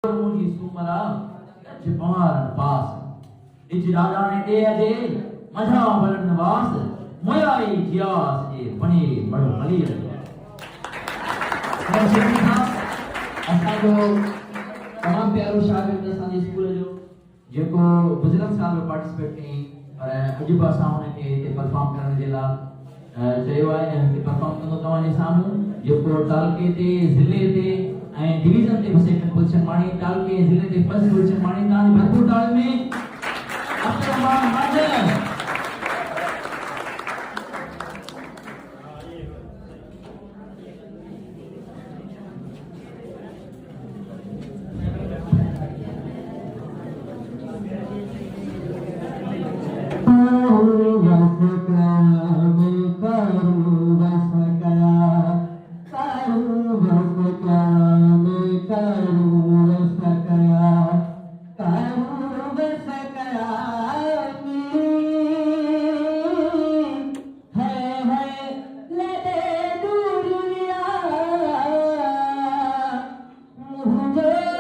मुझी सुमरा जबान पास इच राजा ने दे अजे मजा बलन नवास मोयाई जियास ए बने बड़ मली असांजो तमाम प्यारो शागिर्द असांजे स्कूल जो जेको गुज़िरियल साल में पार्टिसिपेट कई पर अॼु बि असां हुनखे हिते परफॉर्म करण जे लाइ चयो आहे ऐं हिते परफॉर्म कंदो तव्हांजे साम्हूं जेको तालके ते ज़िले ते ऐं डिवीज़न ते बि सेकंड पोजीशन माणी तालके ज़िले ते फर्स्ट पोजीशन माणी तव्हांजी भरपूर ताल में अब्दुर्रहमान माजर Hey